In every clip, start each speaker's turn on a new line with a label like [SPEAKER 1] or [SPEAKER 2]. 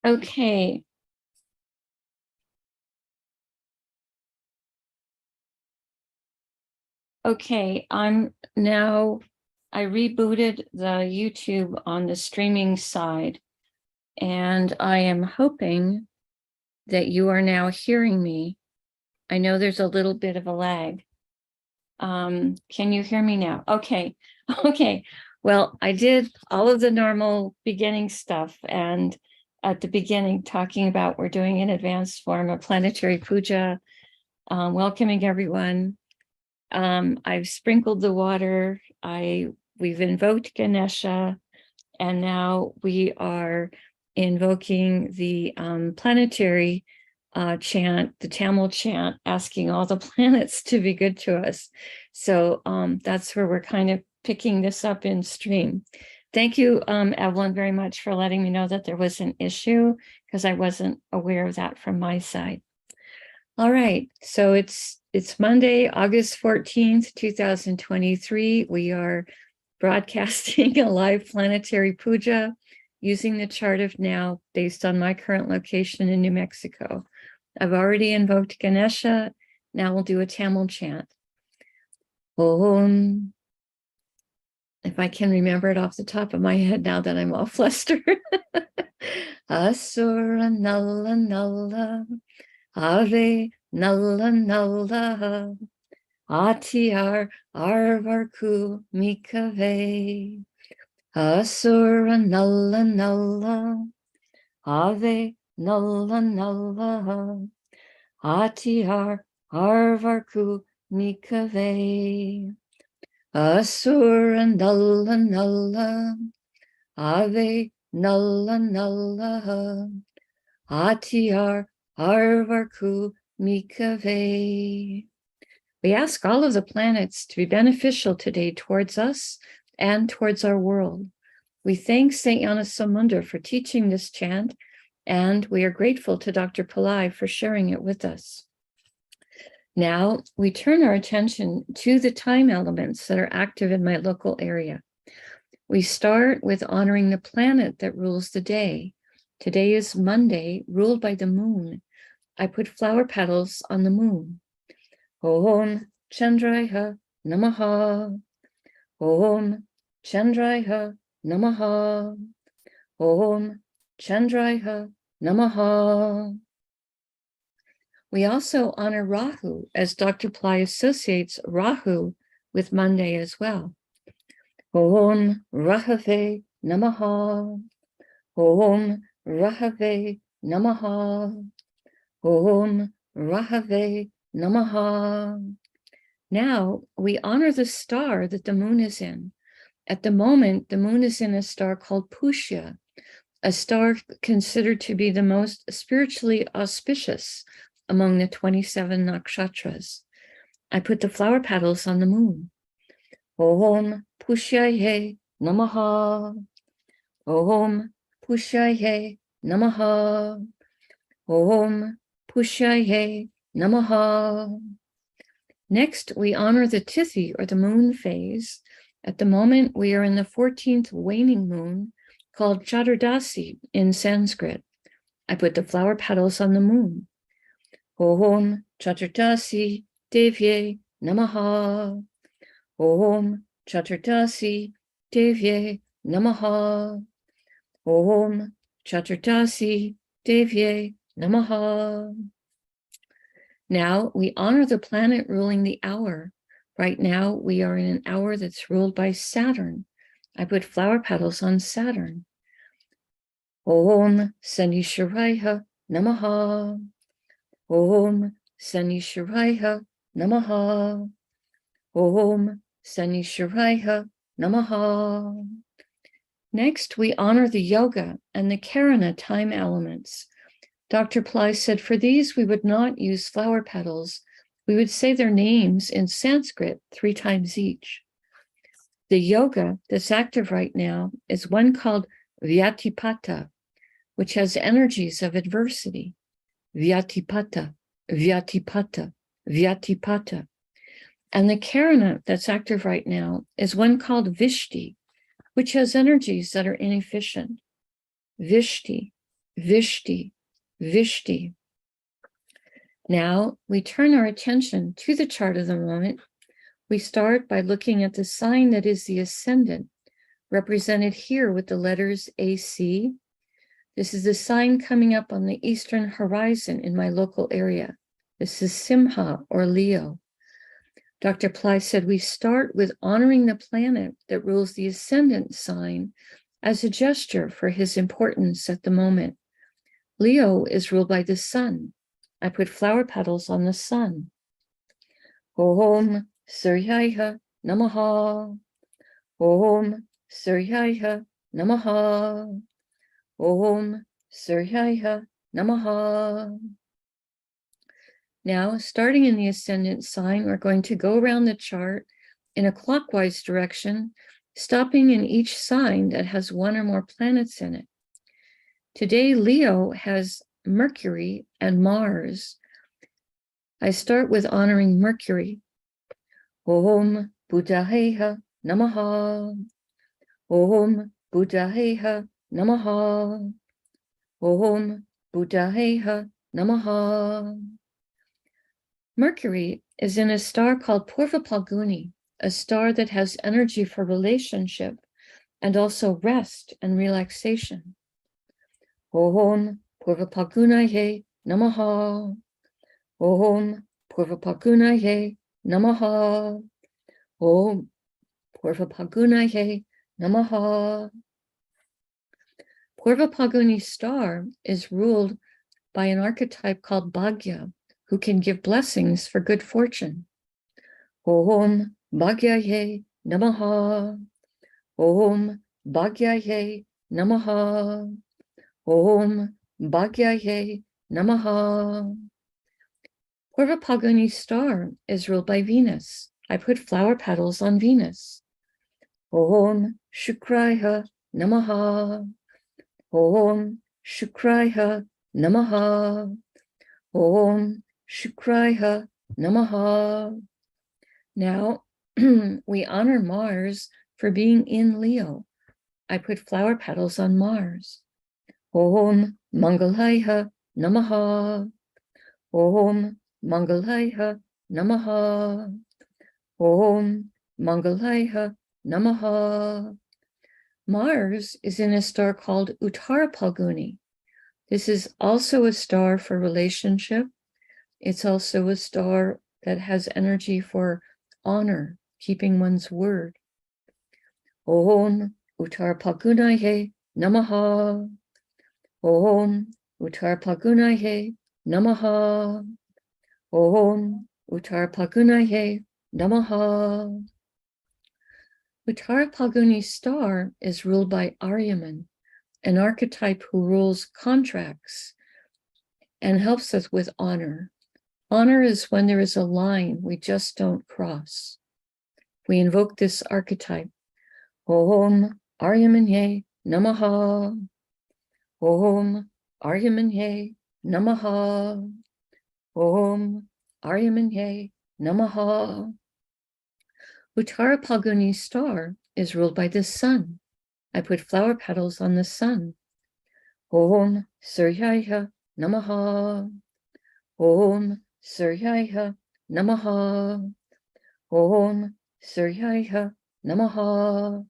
[SPEAKER 1] Okay. Okay, I rebooted the YouTube on the streaming side, and I am hoping that you are now hearing me. I know there's a little bit of a lag. Can you hear me now? Okay. Okay. Well, I did all of the normal beginning stuff, and at the beginning talking about we're doing an advanced form of Planetary Pooja, welcoming everyone. I've sprinkled the water. We've invoked Ganesha, and now we are invoking the planetary chant, the Tamil chant, asking all the planets to be good to us. So that's where we're kind of picking this up in stream. Thank you, Evelyn, very much for letting me know that there was an issue, because I wasn't aware of that from my side. All right, so it's Monday, August 14th, 2023. We are broadcasting a live planetary puja using the chart of now based on my current location in New Mexico. I've already invoked Ganesha. Now we'll do a Tamil chant. Om. If I can remember it off the top of my head now that I'm all flustered. Asura Nalla Nalla. Ave Nalla Nalla. Atiar Arvarku Mikave. Asura Nalla Nalla. Ave Nalla Nalla. Atiar Arvarku Mikave. Asura Nalla Nalla. Ave Nalla Nalla. Atiar Arvarku Mikave. We ask all of the planets to be beneficial today towards us and towards our world. We thank St. Yanasamunda for teaching this chant, and we are grateful to Dr. Pillai for sharing it with us. Now we turn our attention to the time elements that are active in my local area. We start with honoring the planet that rules the day. Today is Monday, ruled by the moon. I put flower petals on the moon. Om Chandraya Namaha. Om Chandraya Namaha. Om Chandraya Namaha. We also honor Rahu, as Dr. Pillai associates Rahu with Monday as well. Om Rahave Namaha. Om Rahave Namaha. Om Rahave Namaha. Now we honor the star that the moon is in. At the moment, the moon is in a star called Pushya, a star considered to be the most spiritually auspicious among the 27 nakshatras. I put the flower petals on the moon. Om Pushyaye Namaha. Om Pushyaye Namaha. Om Pushyaye Namaha. Next, we honor the Tithi, or the moon phase. At the moment, we are in the 14th waning moon, called Chaturdasi in Sanskrit. I put the flower petals on the moon. Om Chaturdasi Devye Namaha. Om Chaturdasi Devye Namaha. Om Chaturdasi Devye Namaha. Now we honor the planet ruling the hour. Right now we are in an hour that's ruled by Saturn. I put flower petals on Saturn. Om Sanishwaraya Namaha. Om Sanishwaraya Namaha. Om Sanishwaraya Namaha. Next, we honor the yoga and the Karana time elements. Dr. Pillai said for these, we would not use flower petals. We would say their names in Sanskrit 3 times each. The yoga that's active right now is one called Vyatipata, which has energies of adversity. Vyatipata, Vyatipata, Vyatipata. And the Karana that's active right now is one called Vishti, which has energies that are inefficient. Vishti, Vishti, Vishti. Now we turn our attention to the chart of the moment. We start by looking at the sign that is the ascendant, represented here with the letters AC. This is the sign coming up on the eastern horizon in my local area. This is Simha or Leo. Dr. Pillai said we start with honoring the planet that rules the ascendant sign as a gesture for his importance at the moment. Leo is ruled by the sun. I put flower petals on the sun. Om Suryaya Namaha. Om Suryaya Namaha. Om Suryaya Namaha. Now, starting in the ascendant sign, we're going to go around the chart in a clockwise direction, stopping in each sign that has one or more planets in it. Today, Leo has Mercury and Mars. I start with honoring Mercury. Om Buddhaheha Namaha. Om Buddhaheha Namaha. Om Buddhaheha Namaha. Mercury is in a star called Purva Palguni, a star that has energy for relationship and also rest and relaxation. Om Purva Palgunaye Namaha. Om Purva Palgunaye Namaha. Om Purva Palgunaye Namaha. Purva Palguni star is ruled by an archetype called Bhagya, who can give blessings for good fortune. Om Bhagyaye Namaha. Om Bhagyaye Namaha. Om Bhagyaye Namaha. Purva Palguni star is ruled by Venus. I put flower petals on Venus. Om Shukraya Namaha. Om Shukraya Namaha. Om Shukraya Namaha. Now, we honor Mars for being in Leo. I put flower petals on Mars. Om Mangalaya Namaha. Om Mangalaya Namaha. Om Mangalaya Namaha. Mars is in a star called Uttara Palguni. This is also a star for relationship. It's also a star that has energy for honor, keeping one's word. Om Uttara Palgunaye Namaha. Om Uttara Palgunaye Namaha. Om Uttara Palgunaye Namaha. Uttara Palguni star is ruled by Aryaman, an archetype who rules contracts and helps us with honor. Honor is when there is a line we just don't cross. We invoke this archetype. Om Aryamanye Namaha. Om Aryamanye Namaha. Om Aryamanye Namaha. Uttara Palguni star is ruled by the sun. I put flower petals on the sun. Om Suryaya Namaha. Om Suryaya Namaha. Om Suryaya Namaha.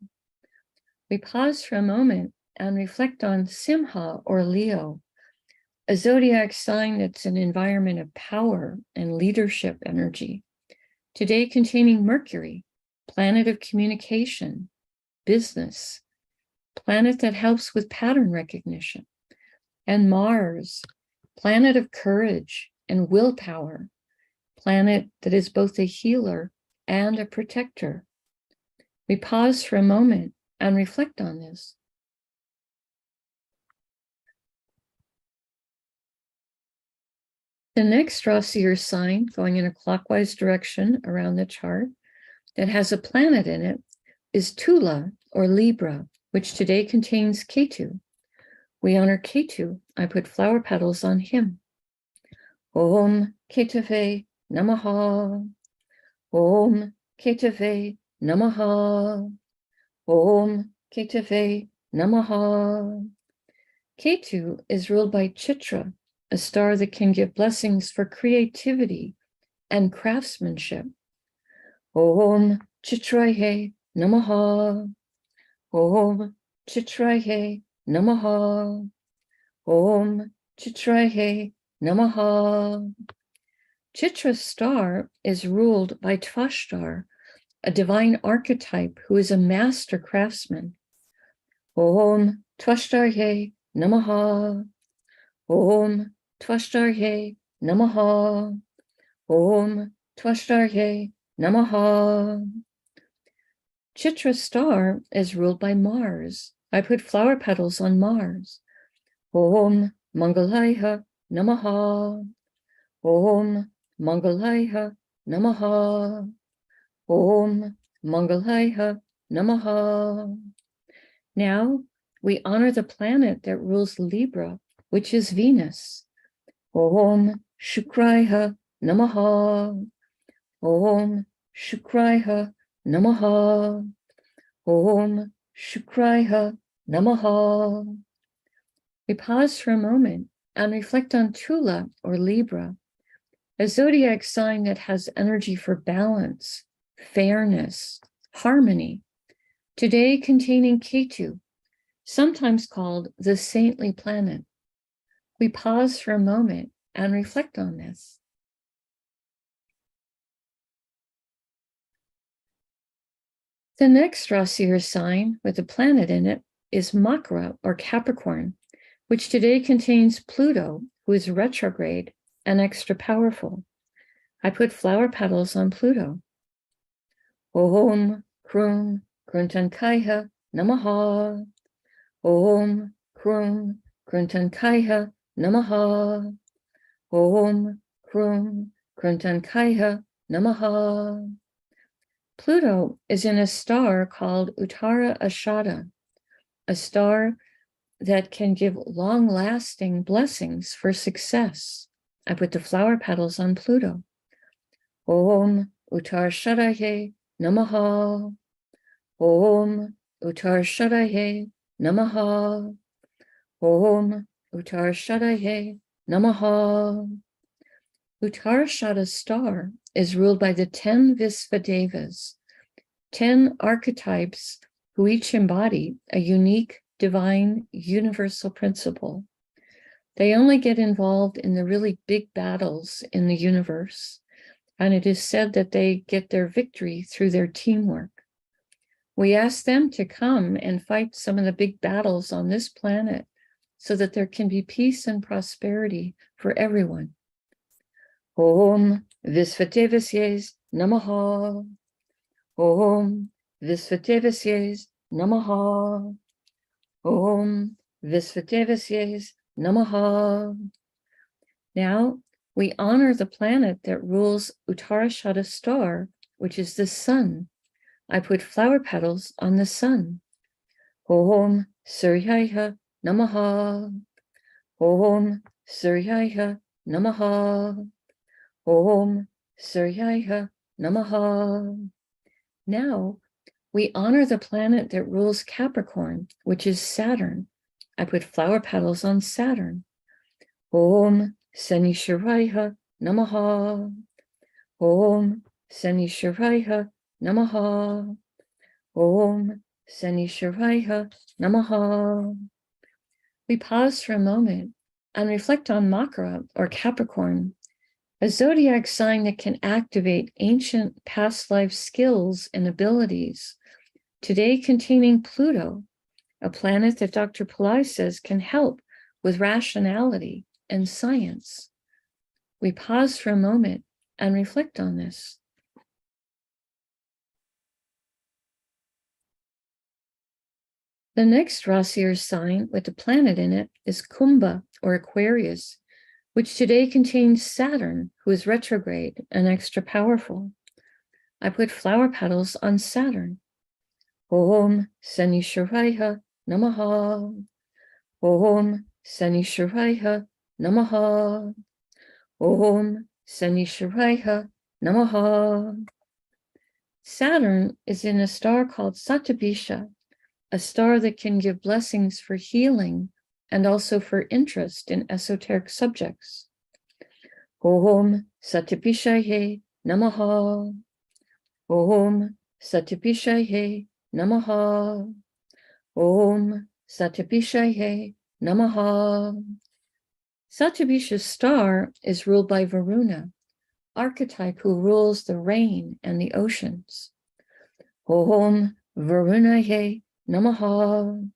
[SPEAKER 1] We pause for a moment and reflect on Simha or Leo, a zodiac sign that's an environment of power and leadership energy. Today containing Mercury, planet of communication, business, planet that helps with pattern recognition, and Mars, planet of courage and willpower, planet that is both a healer and a protector. We pause for a moment and reflect on this. The next Rasi or sign, going in a clockwise direction around the chart, that has a planet in it is Tula or Libra, which today contains Ketu. We honor Ketu. I put flower petals on him. Om Ketave Namaha. Om Ketave Namaha. Om Ketave Namaha. Ketu is ruled by Chitra, a star that can give blessings for creativity and craftsmanship. Om Chitraye Namaha. Om Chitraye Namaha. Om Chitraye Namaha. Chitra's star is ruled by Tvashtar, a divine archetype who is a master craftsman. Om Tvashtarye Namaha. Om Tvashtarye Namaha. Om Tvashtarye Namaha. Chitra's star is ruled by Mars. I put flower petals on Mars. Om Mangalaya Namaha. Om Mangalaya Namaha. Om Mangalaya Namaha. Now we honor the planet that rules Libra, which is Venus. Om Shukraya Namaha. Om Shukraya Namaha. Om Shukraya Namaha. We pause for a moment and reflect on Tula or Libra, a zodiac sign that has energy for balance, fairness, harmony, today containing Ketu, sometimes called the saintly planet. We pause for a moment and reflect on this. The next Rasi or sign with a planet in it is Makara or Capricorn, which today contains Pluto, who is retrograde and extra powerful. I put flower petals on Pluto. Om Krum Kruntankaya Namaha. Om Krum Kruntankaya Namaha. Om Krum Kruntankaya Namaha. Pluto is in a star called Uttara Ashada, a star that can give long-lasting blessings for success. I put the flower petals on Pluto. Om Uttara Shadaye Namaha. Om Uttara Shadaye Namaha. Om Uttara Shadaye Namaha. Uttarashada star is ruled by the 10 Visvadevas, 10 archetypes who each embody a unique, divine, universal principle. They only get involved in the really big battles in the universe, and it is said that they get their victory through their teamwork. We ask them to come and fight some of the big battles on this planet so that there can be peace and prosperity for everyone. Om Visvadevasyes Namaha. Om Visvadevasyes Namaha. Om Visvadevasyes Namaha. Now we honor the planet that rules Uttarashada star, which is the sun. I put flower petals on the sun. Om Suryaya Namaha. Om Suryaya Namaha. Om Suryaya Namaha. Now we honor the planet that rules Capricorn, which is Saturn. I put flower petals on Saturn. Om Sanishwaraya Namaha. Om Sanishwaraya Namaha. Om Sanishwaraya Namaha. We pause for a moment and reflect on Makara or Capricorn, a zodiac sign that can activate ancient past life skills and abilities, today containing Pluto, a planet that Dr. Pillai says can help with rationality and science. We pause for a moment and reflect on this. The next Rasi or sign with a planet in it is Kumbha or Aquarius, which today contains Saturn, who is retrograde and extra powerful. I put flower petals on Saturn. Om Sanishwaraya Namaha. Om Sanishwaraya Namaha. Om Sanishwaraya Namaha. Saturn is in a star called Satabisha, a star that can give blessings for healing, and also for interest in esoteric subjects. Om Satyapishaye Namaha. Om Satyapishaye Namaha. Om Satyapishaye Namaha. Satyapisha's star is ruled by Varuna, archetype who rules the rain and the oceans. Om Varunaye Namaha.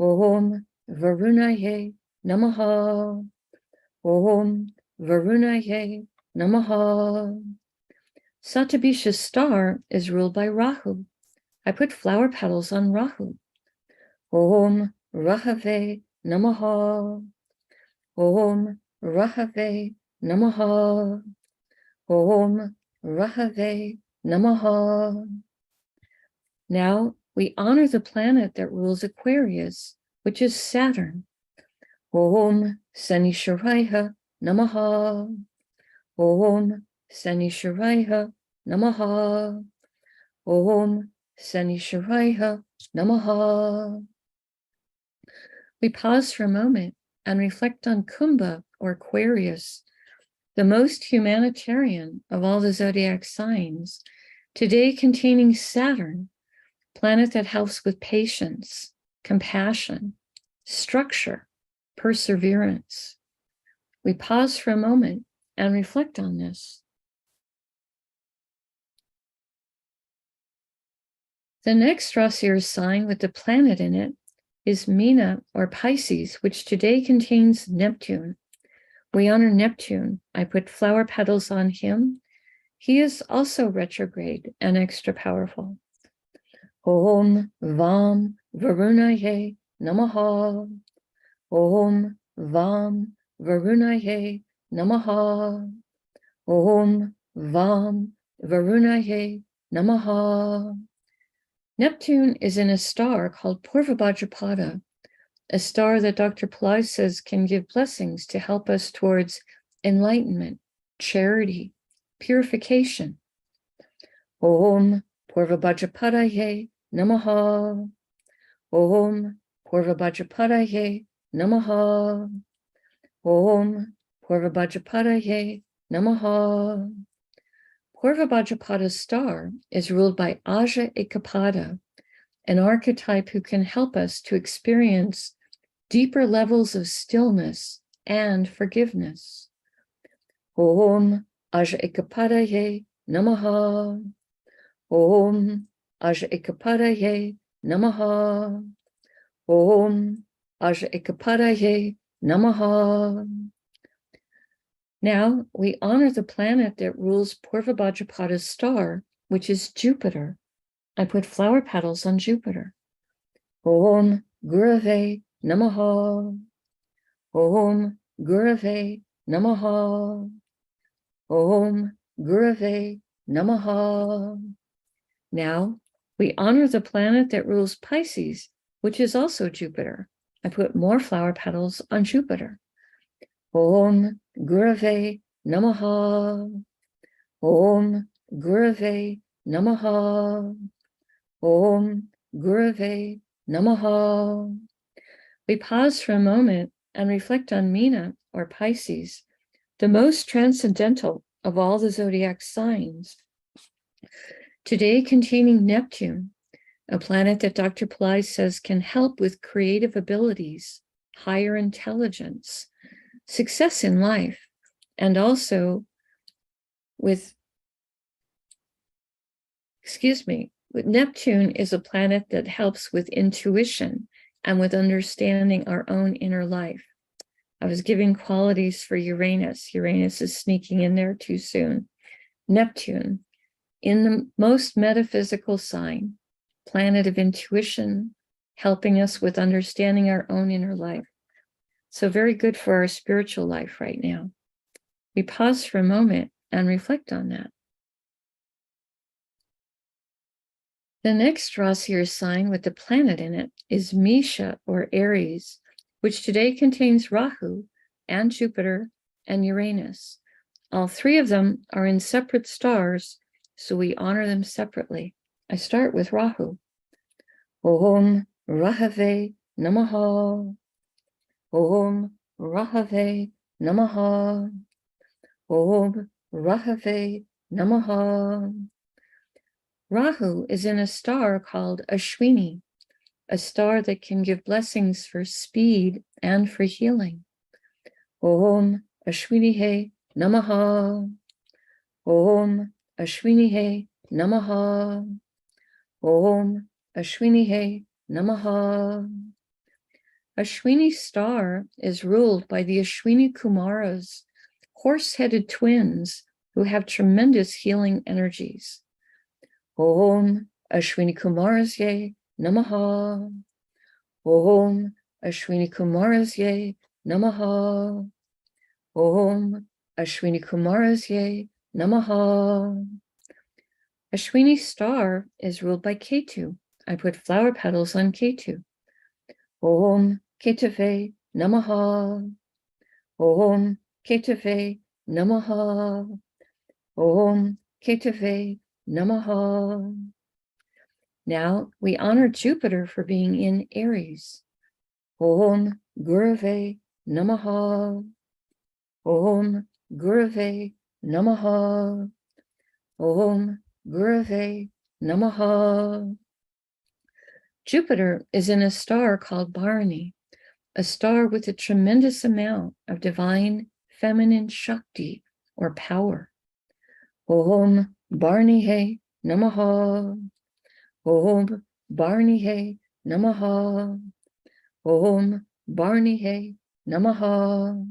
[SPEAKER 1] Om Varunaye Namaha. Om Varunaye Namaha. Satyapisha's star is ruled by Rahu. I put flower petals on Rahu. Om Rahave Namaha. Om Rahave Namaha. Om Rahave Namaha. Now we honor the planet that rules Aquarius, which is Saturn. Om Sanisharaya Namaha. Om Sanisharaya Namaha. Om Sanisharaya Namaha. We pause for a moment and reflect on Kumbha or Aquarius, the most humanitarian of all the zodiac signs, today containing Saturn, planet that helps with patience, compassion, structure, perseverance. We pause for a moment and reflect on this. The next Rasi or sign with the planet in it is Meena or Pisces, which today contains Neptune. We honor Neptune. I put flower petals on him. He is also retrograde and extra powerful. Om Vam Varunaye Namaha. Om Vam Varunaye Namaha. Om Vam Varunaye Namaha. Neptune is in a star called Purvabhadrapada, a star that Dr. Pillai says can give blessings to help us towards enlightenment, charity, purification. Om Purvabhadrapadaye Namaha. Om Purvabhadrapadaye Namaha. Om Purvabhadrapadaye Namaha. Purvabhadrapada's star is ruled by Aja Ekapada, an archetype who can help us to experience deeper levels of stillness and forgiveness. Om Aja Ekapadaye Namaha. Om Aja Ekapadaye Namaha. Om Aja Ekapadaye Namaha. Now we honor the planet that rules Purvabhadrapada's star, which is Jupiter. I put flower petals on Jupiter. Om Gurave Namaha. Om Gurave Namaha. Om Gurave Namaha. Now we honor the planet that rules Pisces, which is also Jupiter. I put more flower petals on Jupiter. Om Gurave Namaha. Om Gurave Namaha. Om Gurave Namaha. We pause for a moment and reflect on Meena or Pisces, the most transcendental of all the zodiac signs, today containing Neptune, a planet that Dr. Pillai says can help with creative abilities, higher intelligence, success in life, and also with Neptune is a planet that helps with intuition and with understanding our own inner life. I was giving qualities for Uranus. Uranus is sneaking in there too soon. Neptune, in the most metaphysical sign, planet of intuition, helping us with understanding our own inner life. So very good for our spiritual life right now. We pause for a moment and reflect on that. The next Rasi or sign with the planet in it is Mesha or Aries, which today contains Rahu and Jupiter and Uranus. All three of them are in separate stars, so we honor them separately. I start with Rahu. Om Rahave Namaha. Om Rahave Namaha. Om Rahave Namaha. Rahu is in a star called Ashwini, a star that can give blessings for speed and for healing. Om Ashwinihe Namaha. Om Ashwinihe Namaha. Om Ashwinihe Namaha. Ashwini star is ruled by the Ashwini Kumaras, horse-headed twins who have tremendous healing energies. Om Ashwini Kumarasye Namaha. Om Ashwini Kumarasye Namaha. Om Ashwini Kumarasye Namaha. Ashwini star is ruled by Ketu. I put flower petals on Ketu. Om Ketave Namaha. Om Ketave Namaha. Om Ketave Namaha. Now we honor Jupiter for being in Aries. Om Gurave Namaha. Om Gurave Namaha. Om Gurave Namaha. Jupiter is in a star called Bharani, a star with a tremendous amount of divine feminine Shakti or power. Om Bharanihe Namaha. Om Bharanihe Namaha. Om Bharanihe Namaha.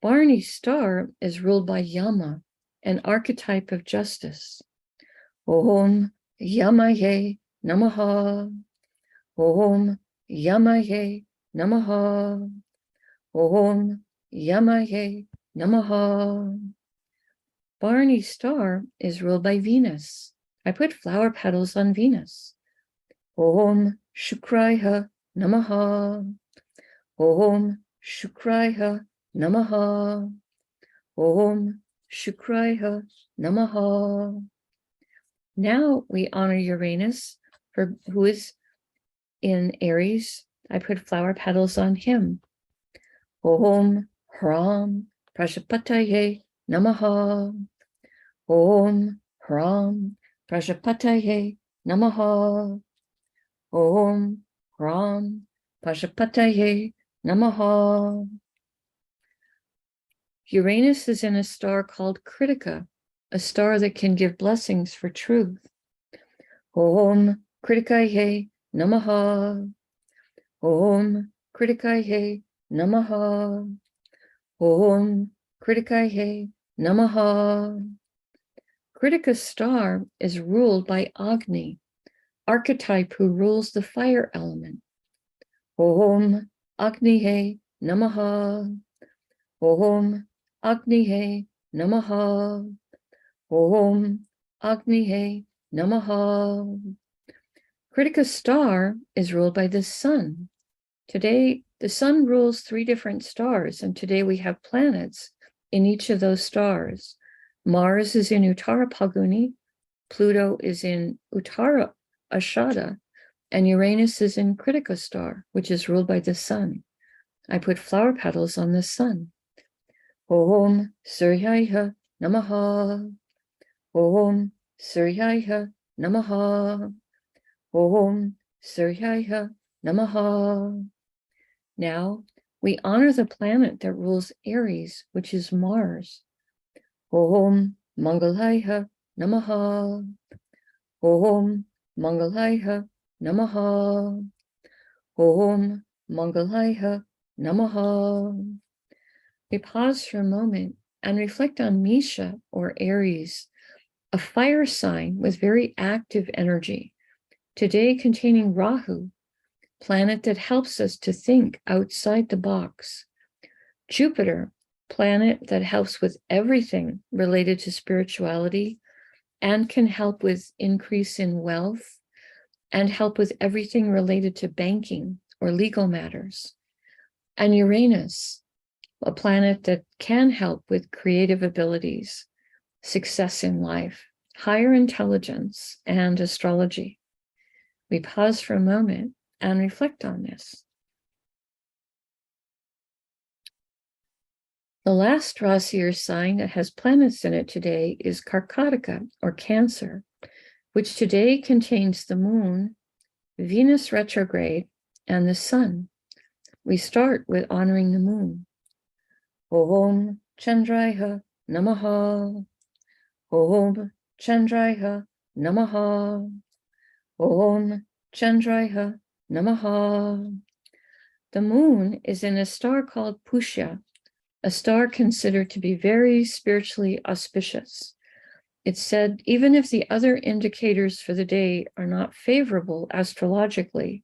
[SPEAKER 1] Bharani star is ruled by Yama, an archetype of justice. Om Yamaye Namaha. Om Yamaye Namaha. Om Yamaye Namaha. Bharani star is ruled by Venus. I put flower petals on Venus. Om Shukraya Namaha. Om Shukraya Namaha. Om Shukraya Namaha. Now we honor Uranus, who is in Aries. I put flower petals on him. Om Hram Prajapataye Namaha. Om Hram Prajapataye Namaha. Om Hram Prajapataye Namaha. Uranus is in a star called Kritika, a star that can give blessings for truth. Om Kritikaye Namaha. Om Kritikaye Namaha. Om Kritikaye Namaha. Kritika star is ruled by Agni, archetype who rules the fire element. Om Agnihe Namaha. Om Agnihe Namaha. Om Agnihe Namaha. Kritika star is ruled by the sun. Today, the sun rules 3 different stars, and today we have planets in each of those stars. Mars is in Uttara Phalguni, Pluto is in Uttara Ashada, and Uranus is in Kritika star, which is ruled by the sun. I put flower petals on the sun. Om Suryaya Namaha. Om Suryaya Namaha. Om Suryaya Namaha. Now we honor the planet that rules Aries, which is Mars. Om Mangalaya Namaha. Om Mangalaya Namaha. Om Mangalaya Namaha. We pause for a moment and reflect on Misha or Aries, a fire sign with very active energy, today containing Rahu, planet that helps us to think outside the box. Jupiter, planet that helps with everything related to spirituality and can help with increase in wealth and help with everything related to banking or legal matters. And Uranus, a planet that can help with creative abilities, success in life, higher intelligence, and astrology. We pause for a moment and reflect on this. The last Rasi or sign that has planets in it today is Karkataka, or Cancer, which today contains the moon, Venus retrograde, and the sun. We start with honoring the moon. Om Chandraya Namaha. Om Chandraya Namaha. Om Chandraya Namaha. The moon is in a star called Pusha, a star considered to be very spiritually auspicious. It's said even if the other indicators for the day are not favorable astrologically,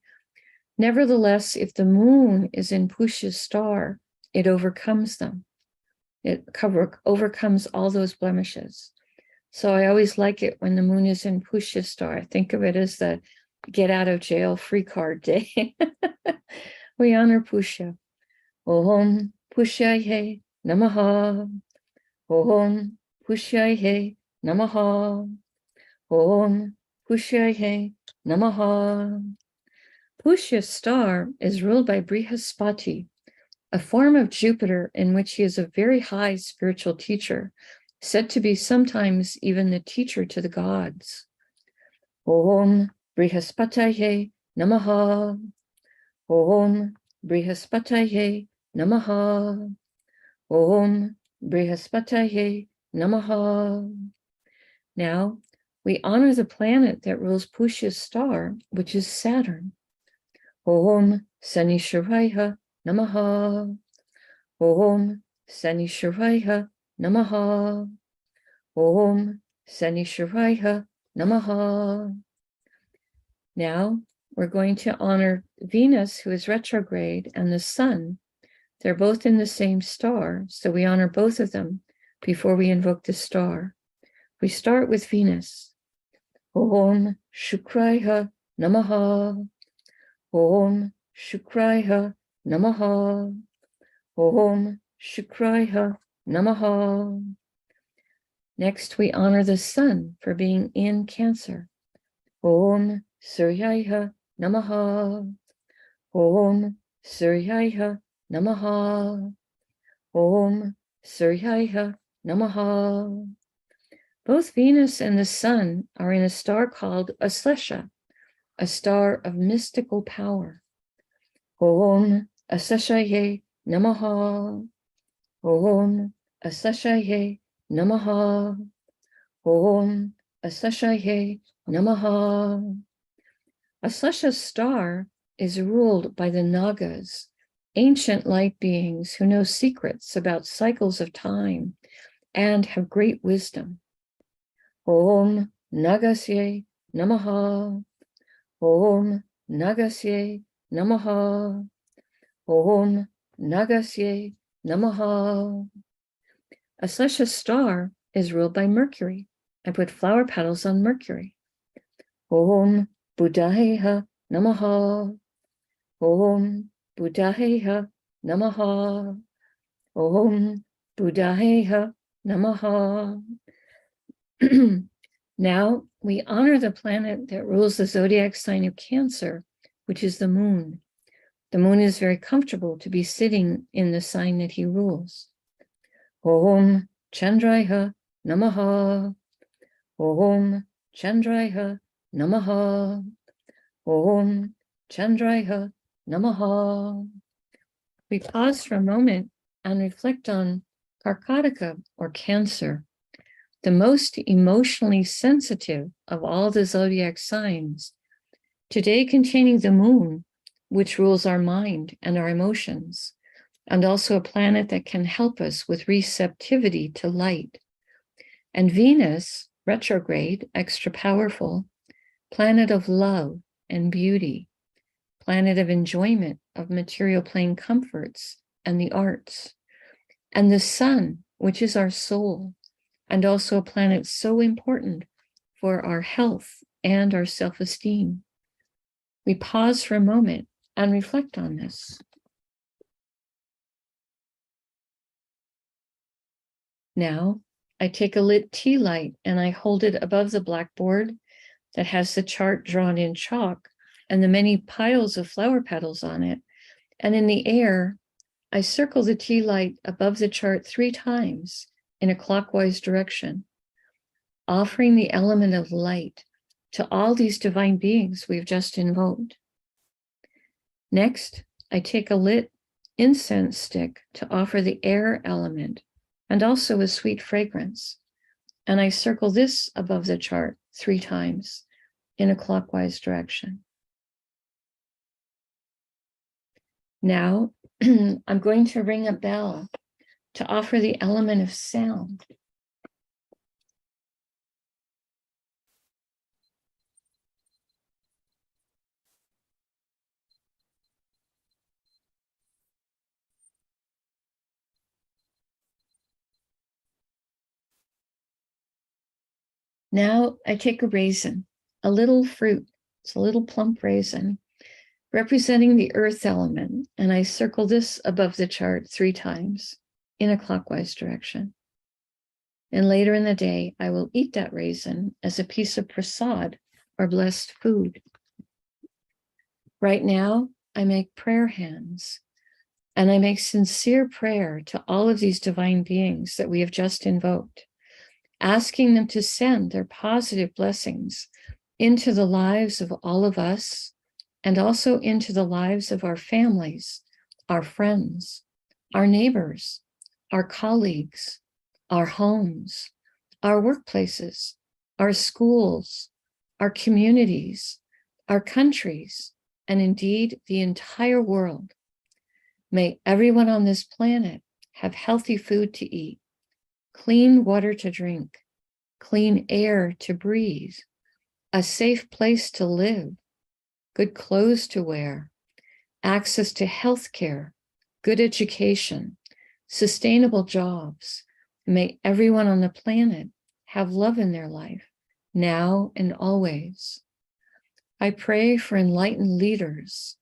[SPEAKER 1] nevertheless, if the moon is in Pusha's star, it overcomes them. It overcomes all those blemishes. So I always like it when the moon is in Pusha's star. I think of it as the get out of jail free card day. We honor Pusha. Om Pushyaye Namaha. Om Pushyaye Namaha. Om Pushyaye Namaha. Pushya's star is ruled by Brihaspati, a form of Jupiter in which he is a very high spiritual teacher, said to be sometimes even the teacher to the gods. Om Brihaspataye Namaha. Om Brihaspataye Namaha. Om Brihaspataye Namaha. Now, we honor the planet that rules Pushya's star, which is Saturn. Om Sanisharaya Namaha. Om Sanisharaya Namaha. Om Sanisharaya Namaha. Now, we're going to honor Venus, who is retrograde, and the sun. They're both in the same star, so we honor both of them before we invoke the star. We start with Venus. Om Shukraya Namaha. Om Shukraya Namaha. Om Shukraya Namaha. Next, we honor the sun for being in Cancer. Om Suryaya Namaha. Om Suryaya Namaha. Om Suryaya Namaha. Both Venus and the sun are in a star called Aslesha, a star of mystical power. Om Asleshaye Namaha. Om Asleshaye Namaha. Om Asleshaye Namaha. Aslesha's star is ruled by the Nagas, ancient light beings who know secrets about cycles of time and have great wisdom. Om Nagasye Namaha. Om Nagasye Namaha. Om Nagasye Namaha. Aslesha's star is ruled by Mercury. I put flower petals on Mercury. Om Buddhaya Namaha. Om Buddhaya Namaha. Om Buddhaya Namaha. Now we honor the planet that rules the zodiac sign of Cancer, which is the moon. The moon is very comfortable to be sitting in the sign that he rules. Om Chandraya Namaha. Om Chandraya Namaha. Om Chandraya Namaha. We pause for a moment and reflect on Karkataka, or Cancer, the most emotionally sensitive of all the zodiac signs, today containing the moon, which rules our mind and our emotions, and also a planet that can help us with receptivity to light. And Venus, retrograde, extra powerful, planet of love and beauty, planet of enjoyment of material plane comforts and the arts. And the sun, which is our soul, and also a planet so important for our health and our self-esteem. We pause for a moment and reflect on this. Now, I take a lit tea light and I hold it above the blackboard that has the chart drawn in chalk and the many piles of flower petals on it. And in the air, I circle the tea light above the chart 3 times in a clockwise direction, offering the element of light to all these divine beings we've just invoked. Next, I take a lit incense stick to offer the air element and also a sweet fragrance, and I circle this above the chart 3 times in a clockwise direction. Now, I'm going to ring a bell to offer the element of sound. Now I take a raisin, a little fruit. It's a little plump raisin representing the earth element, and I circle this above the chart 3 times in a clockwise direction. And later in the day, I will eat that raisin as a piece of prasad or blessed food. Right now, I make prayer hands, and I make sincere prayer to all of these divine beings that we have just invoked, asking them to send their positive blessings into the lives of all of us and also into the lives of our families, our friends, our neighbors, our colleagues, our homes, our workplaces, our schools, our communities, our countries, and indeed the entire world. May everyone on this planet have healthy food to eat, clean water to drink, clean air to breathe, a safe place to live, good clothes to wear, access to health care, good education, sustainable jobs. May everyone on the planet have love in their life, now and always. I pray for enlightened leaders,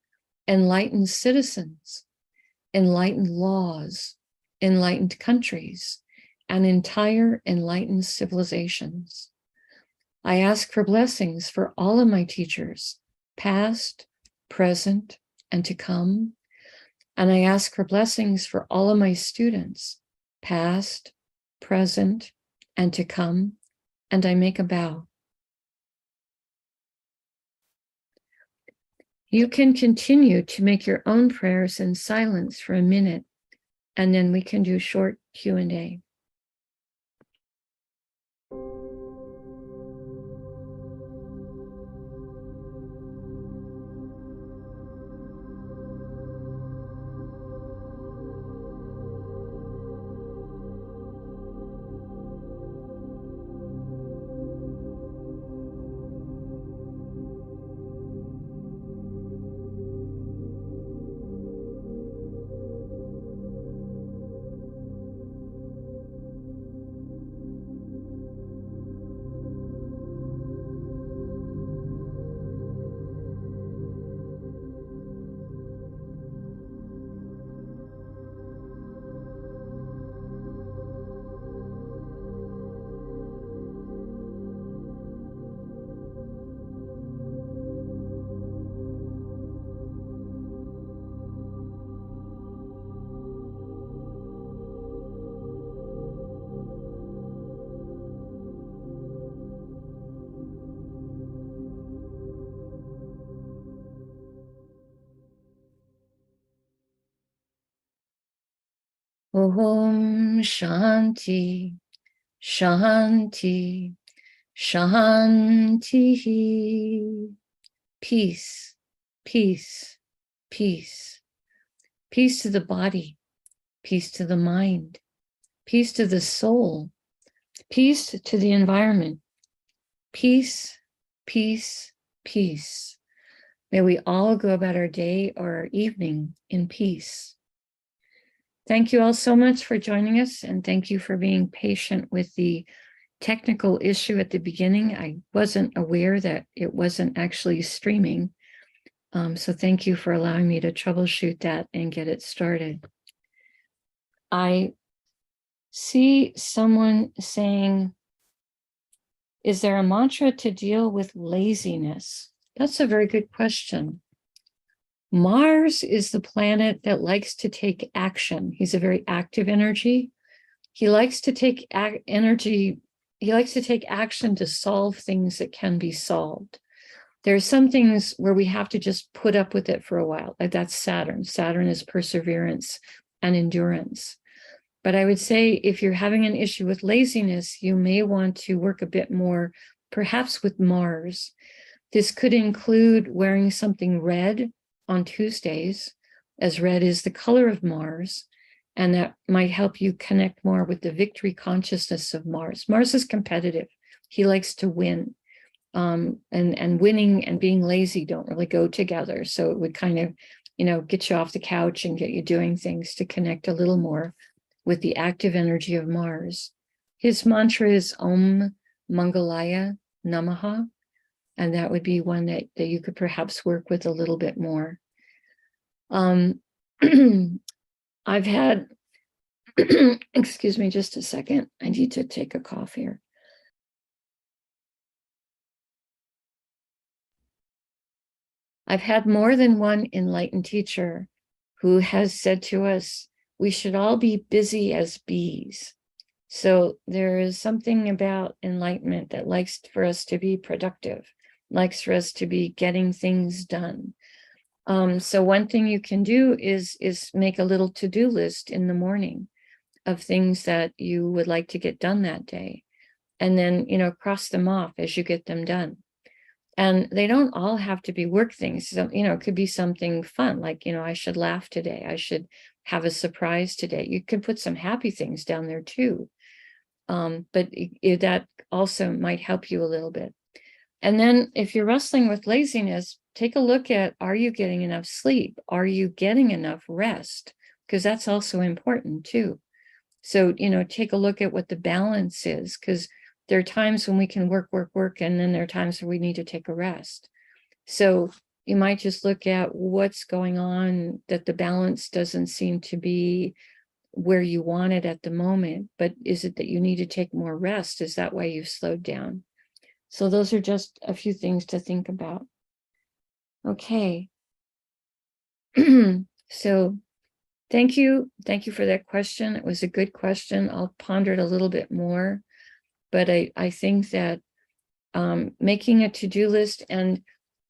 [SPEAKER 1] enlightened citizens, enlightened laws, enlightened countries, and entire enlightened civilizations. I ask for blessings for all of my teachers, past, present, and to come. And I ask for blessings for all of my students, past, present, and to come. And I make a bow. You can continue to make your own prayers in silence for a minute, and then we can do short Q&A. Om Shanti, Shanti, Shanti. Peace, peace, peace. Peace to the body, peace to the mind, peace to the soul, peace to the environment. Peace, peace, peace. May we all go about our day or our evening in peace. Thank you all so much for joining us, and thank you for being patient with the technical issue at the beginning. I wasn't aware that it wasn't actually streaming. So thank you for allowing me to troubleshoot that and get it started. I see someone saying, is there a mantra to deal with laziness? That's a very good question. Mars is the planet that likes to take action. He's a very active energy. He likes to take energy. He likes to take action to solve things that can be solved. There are some things where we have to just put up with it for a while. Like that's Saturn. Saturn is perseverance and endurance. But I would say if you're having an issue with laziness, you may want to work a bit more, perhaps with Mars. This could include wearing something red on Tuesdays, as red is the color of Mars, and that might help you connect more with the victory consciousness of Mars. Mars is competitive. He likes to win. And winning and being lazy don't really go together. So it would kind of, get you off the couch and get you doing things to connect a little more with the active energy of Mars. His mantra is Om Mangalaya Namaha, and that would be one that you could perhaps work with a little bit more. I've had, excuse me just a second, I need to take a cough here. I've had more than one enlightened teacher who has said to us, we should all be busy as bees. So there is something about enlightenment that likes for us to be productive, likes for us to be getting things done. So one thing you can do is make a little to-do list in the morning of things that you would like to get done that day. And then, cross them off as you get them done. And they don't all have to be work things. So, it could be something fun, like, I should laugh today. I should have a surprise today. You could put some happy things down there too. But that also might help you a little bit. And then if you're wrestling with laziness, take a look at, are you getting enough sleep? Are you getting enough rest? Because that's also important too. So, take a look at what the balance is, because there are times when we can work, and then there are times where we need to take a rest. So you might just look at what's going on, that the balance doesn't seem to be where you want it at the moment, but is it that you need to take more rest? Is that why you've slowed down? So those are just a few things to think about. Okay. So thank you for that question. It was a good question. I'll ponder it a little bit more. But I think that making a to-do list and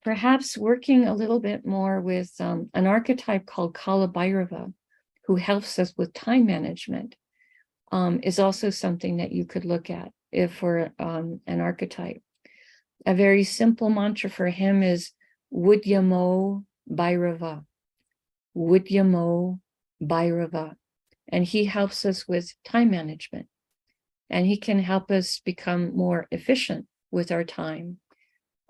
[SPEAKER 1] perhaps working a little bit more with an archetype called Kalabhairava, who helps us with time management, is also something that you could look at if for an archetype. A very simple mantra for him is Wudyamo Bhairava. Wudyamo Bhairava. And he helps us with time management. And he can help us become more efficient with our time.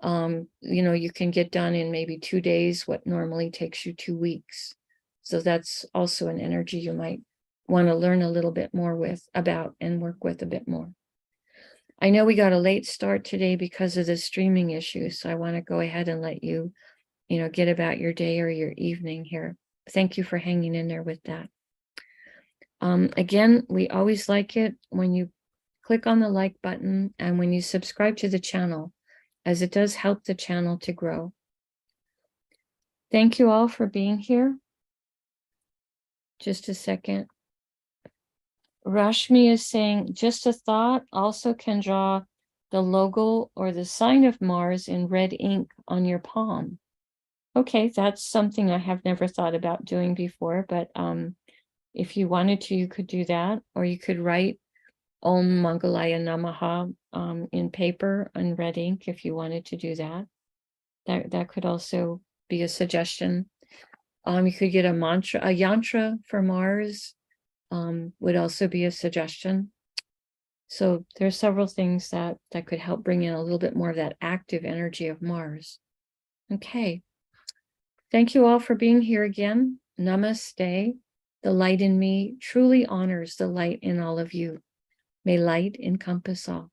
[SPEAKER 1] You can get done in maybe 2 days what normally takes you 2 weeks. So that's also an energy you might want to learn a little bit more about and work with a bit more. I know we got a late start today because of the streaming issue, so I want to go ahead and let you, get about your day or your evening here. Thank you for hanging in there with that. Again, we always like it when you click on the like button and when you subscribe to the channel, as it does help the channel to grow. Thank you all for being here. Just a second. Rashmi is saying, just a thought, also can draw the logo or the sign of Mars in red ink on your palm. Okay, that's something I have never thought about doing before, but if you wanted to, you could do that, or you could write Om Mangalaya Namaha in paper and red ink if you wanted to do that. That could also be a suggestion. You could get a yantra for Mars would also be a suggestion. So there are several things that could help bring in a little bit more of that active energy of Mars. Okay. Thank you all for being here again. Namaste. The light in me truly honors the light in all of you. May light encompass all.